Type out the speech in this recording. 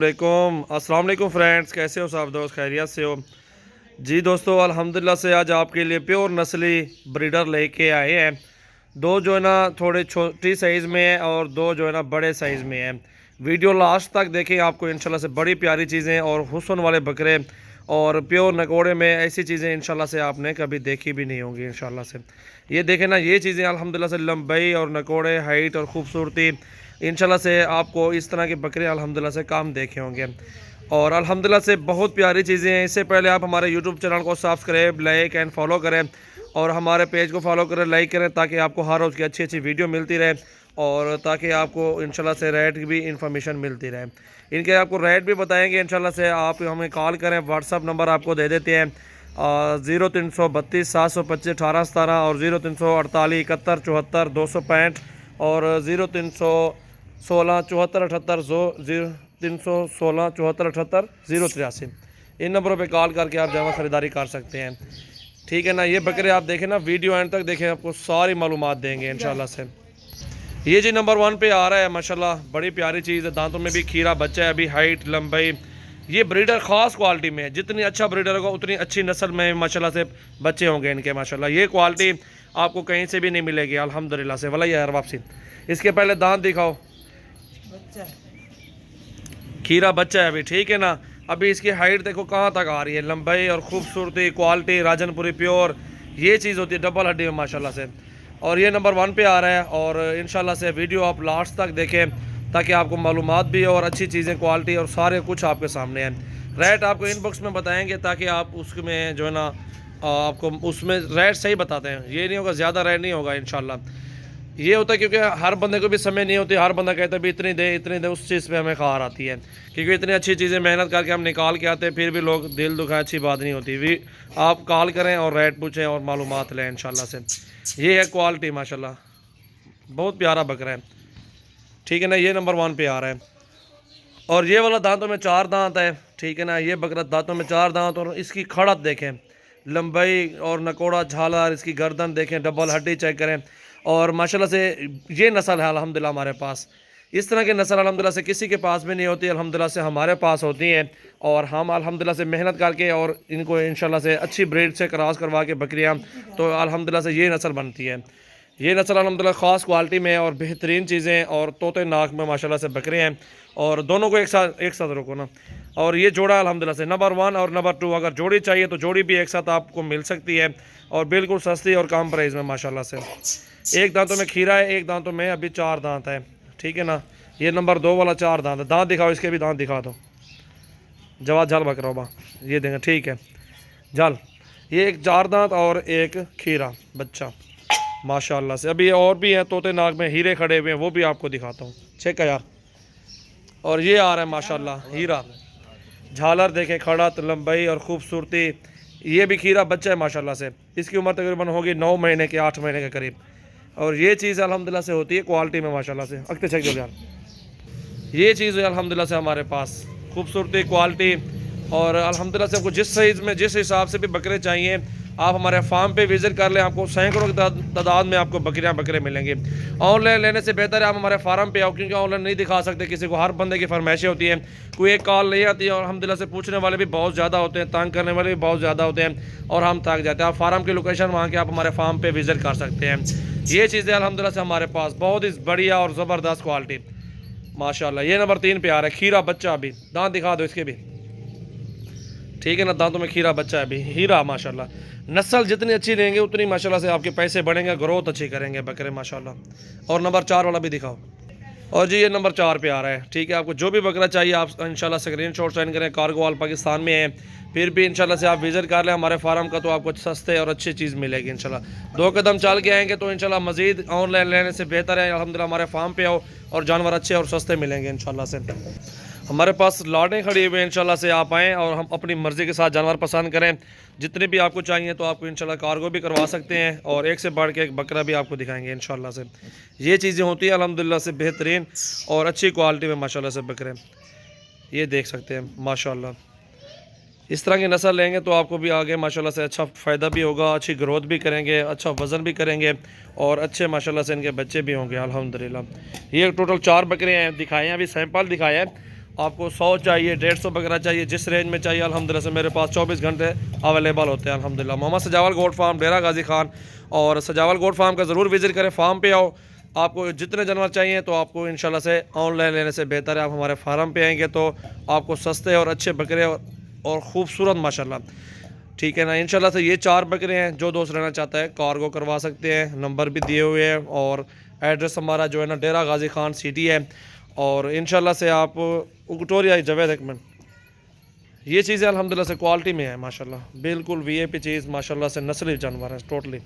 अस्सलाम वालेकुम फ्रेंड्स, कैसे हो सब दोस्त? खैरियत से हो जी दोस्तों? अल्हम्दुलिल्लाह से आज आपके लिए प्योर नस्ली ब्रीडर लेके आए हैं। दो जो है ना थोड़े छोटी साइज़ में है और दो जो है ना बड़े साइज़ में है। वीडियो लास्ट तक देखें, आपको इंशाल्लाह से बड़ी प्यारी चीज़ें और हुस्न वाले बकरे और प्योर नकोड़े में ऐसी चीज़ें इंशाल्लाह से आपने कभी देखी भी नहीं होंगी इंशाल्लाह से। ये देखें ना, ये चीज़ें अल्हम्दुलिल्लाह से लंबाई और नकोड़े, हाइट और ख़ूबसूरती इंशाल्लाह से आपको इस तरह के बकरे अल्हम्दुलिल्लाह से काम देखे होंगे और अल्हम्दुलिल्लाह से बहुत प्यारी चीज़ें हैं। इससे पहले आप हमारे यूट्यूब चैनल को सब्सक्राइब, लाइक एंड फॉलो करें और हमारे पेज को फॉलो करें, लाइक करें, ताकि आपको हर रोज़ की अच्छी अच्छी वीडियो मिलती रहे और ताकि आपको इंशाल्लाह से रेट की भी इंफॉर्मेशन मिलती रहे। इनके आपको रेट भी बताएंगे इंशाल्लाह से। आप हमें कॉल करें, व्हाट्सअप नंबर आपको दे देते हैं 0332 725 1817 और 0348 71 74 265 और 0316 74 78 083। इन नंबरों पे कॉल करके आप जमा ख़रीदारी कर सकते हैं, ठीक है ना। ये बकरे आप देखें ना, वीडियो एंड तक देखें, आपको सारी मालूमात देंगे इंशाल्लाह से। ये जी नंबर 1 पे आ रहा है माशाल्लाह, बड़ी प्यारी चीज़ है। दांतों में भी खीरा बच्चा है, अभी हाइट लंबाई। ये ब्रीडर ख़ास क्वालिटी में है, जितनी अच्छा ब्रीडर होगा उतनी अच्छी नस्ल में माशाल्लाह से बच्चे होंगे इनके माशाल्लाह। ये क्वालिटी आपको कहीं से भी नहीं मिलेगी अल्हम्दुलिल्लाह से। वाला यार वापसी इसके पहले दांत दिखाओ। बच्चा खीरा बच्चा है अभी, ठीक है ना। अभी इसकी हाइट देखो कहाँ तक आ रही है, लंबाई और खूबसूरती, क्वालिटी राजनपुरी प्योर, ये चीज़ होती है डबल हड्डी में माशाल्लाह से। और ये नंबर 1 पे आ रहा है और इंशाल्लाह से वीडियो आप लास्ट तक देखें ताकि आपको मालूमात भी और अच्छी चीज़ें, क्वालिटी और सारे कुछ आपके सामने हैं। रेट आपको इनबॉक्स में बताएंगे ताकि आप उसमें जो है ना आपको उसमें रेट सही बताते हैं। ये नहीं होगा, ज़्यादा रेट नहीं होगा इंशाल्लाह। ये होता है क्योंकि हर बंदे को भी समय नहीं होती, हर बंदा कहता है भी इतनी दे, उस चीज़ पे हमें खार आती है, क्योंकि इतनी अच्छी चीज़ें मेहनत करके हम निकाल के आते हैं, फिर भी लोग दिल दुखाए, अच्छी बात नहीं होती। भी आप कॉल करें और रेट पूछें और मालूमात लें इंशाल्लाह से। ये है क्वालिटी माशाल्लाह, बहुत प्यारा बकरा है, ठीक है ना। ये नंबर 1 पे आ रहा है और ये वाला दांतों में 4 दांत है, ठीक है ना। ये बकरा दांतों में 4 दांत और इसकी खड़त देखें, लंबाई और नकोड़ा झालर, इसकी गर्दन देखें, डबल हड्डी चेक करें और माशाल्लाह से ये नस्ल है अल्हम्दुलिल्लाह हमारे पास। इस तरह की नस्ल अल्हम्दुलिल्लाह से किसी के पास भी नहीं होती, अल्हम्दुलिल्लाह से हमारे पास होती हैं और हम अल्हम्दुलिल्लाह से मेहनत करके और इनको इंशाल्लाह से अच्छी ब्रीड से क्रॉस करवा के बकरियाँ, तो अल्हम्दुलिल्लाह से ये नस्ल बनती है। ये नस्ल अल्हम्दुलिल्लाह ख़ास क्वालिटी में और बेहतरीन चीज़ें और तोते नाक में माशाल्लाह से बकरे हैं और दोनों को एक साथ रखो ना। और ये जोड़ा अल्हम्दुलिल्लाह से नंबर 1 और नंबर 2, अगर जोड़ी चाहिए तो जोड़ी भी एक साथ आपको मिल सकती है और बिल्कुल सस्ती और कम प्राइस में माशाल्लाह से। एक दांतों में खीरा है, एक दांतों में अभी 4 दांत है, ठीक है ना। ये नंबर 2 वाला 4 दांत है। दांत दिखाओ, इसके भी दांत दिखा दो। जवाब झल बकरा बा, ये देंगे, ठीक है झल। ये एक 4 दांत और एक खीरा बच्चा माशाल्लाह से। अभी और भी हैं तोते नाक में हीरे खड़े हुए हैं, वो भी आपको दिखाता हूँ, चेक है यार। और ये आ रहा है माशाल्लाह हीरा, झालर देखें, खड़त, लंबाई और खूबसूरती। ये भी खीरा बच्चा है माशाल्लाह से। इसकी उम्र तकरीबन होगी 9 महीने के, 8 महीने के करीब। और ये चीज़ अल्हम्दुलिल्लाह से होती है क्वालिटी में माशाल्लाह से। अगते चेक दो यार, ये चीज़ है अल्हम्दुलिल्लाह से हमारे पास, खूबसूरती, क्वालिटी और अल्हम्दुलिल्लाह से आपको जिस साइज़ में, जिस हिसाब से भी बकरे चाहिए, आप हमारे फार्म पे विज़िट कर लें, आपको सैकड़ों की तादाद में आपको बकरे मिलेंगे। ऑनलाइन लेने से बेहतर है आप हमारे फार्म पे आओ, क्योंकि ऑनलाइन नहीं दिखा सकते किसी को, हर बंदे की फरमाइशें होती हैं, कोई एक कॉल नहीं आती है और अल्हम्दुलिल्लाह से पूछने वाले भी बहुत ज़्यादा होते हैं, तंग करने वाले भी बहुत ज़्यादा होते हैं और हम थक जाते हैं। आप फार्म की लोकेशन वहाँ के आप हमारे फार्म पर विज़िट कर सकते हैं। ये चीज़ें अल्हम्दुलिल्लाह से हमारे पास बहुत ही बढ़िया और ज़बरदस्त क्वालिटी माशाल्लाह। ये नंबर 3 पे आ रहा है खीरा बच्चा, अभी दांत दिखा दो इसके भी, ठीक है ना। दांतों में खीरा बच्चा है अभी, हीरा माशाल्लाह। नस्ल जितनी अच्छी लेंगे उतनी माशाल्लाह से आपके पैसे बढ़ेंगे, ग्रोथ अच्छी करेंगे बकरे माशाल्लाह। और नंबर 4 वाला भी दिखाओ। और जी ये नंबर 4 पे आ रहा है, ठीक है। आपको जो भी बकरा चाहिए आप इंशाल्लाह स्क्रीनशॉट सेंड करें। कार्गो वाल पाकिस्तान में है, फिर भी इंशाल्लाह से आप विज़िट कर लें हमारे फार्म का, तो आपको सस्ते और अच्छी चीज़ मिलेगी इंशाल्लाह। 2 कदम चल के आएंगे तो इंशाल्लाह मज़ीद ऑनलाइन लेने से बेहतर है अल्हम्दुलिल्लाह हमारे फार्म पे आओ और जानवर अच्छे और सस्ते मिलेंगे इंशाल्लाह से। हमारे पास लाटें खड़ी हुई हैं, इंशाल्लाह से आप आएँ और हम अपनी मर्ज़ी के साथ जानवर पसंद करें। जितने भी आपको चाहिए तो आपको इंशाल्लाह कार्गो भी करवा सकते हैं और एक से बढ़ के एक बकरा भी आपको दिखाएंगे इंशाल्लाह से। ये चीज़ें होती हैं अल्हम्दुलिल्लाह से बेहतरीन और अच्छी क्वालिटी में माशाल्लाह से बकरे, ये देख सकते हैं माशाल्लाह। इस तरह की नस्ल लेंगे तो आपको भी आगे माशाल्लाह से अच्छा फ़ायदा भी होगा, अच्छी ग्रोथ भी करेंगे, अच्छा वज़न भी करेंगे और अच्छे माशाल्लाह से इनके बच्चे भी होंगे अल्हम्दुलिल्लाह। ये टोटल 4 बकरे हैं, दिखाए हैं, अभी सैंपल दिखाया है आपको 100 चाहिए, 150 बकरा चाहिए, जिस रेंज में चाहिए अल्हम्दुलिल्लाह से मेरे पास 24 घंटे अवेलेबल होते हैं अल्हम्दुलिल्लाह। मोहम्मद सजावल गोट फार्म, डेरा गाजी खान। और सजावल गोट फार्म का ज़रूर विज़िट करें, फार्म पे आओ। आपको जितने जानवर चाहिए तो आपको इंशाल्लाह से ऑनलाइन लेने से बेहतर है आप हमारे फार्म पे आएंगे तो आपको सस्ते और अच्छे बकरे और ख़ूबसूरत माशाल्लाह, ठीक है ना। इंशाल्लाह से ये 4 बकरे हैं, जो दोस्त रहना चाहता है कार्गो करवा सकते हैं, नंबर भी दिए हुए हैं और एड्रेस हमारा जो है ना डेरा गाजी खान सिटी है। और इंशाल्लाह से आप विक्टोरिया जवेद एक मिनट, ये चीज़ें अल्हम्दुलिल्लाह से क्वालिटी में है माशाल्लाह, बिल्कुल वीआईपी चीज़ माशाल्लाह से, नस्ली जानवर है टोटली।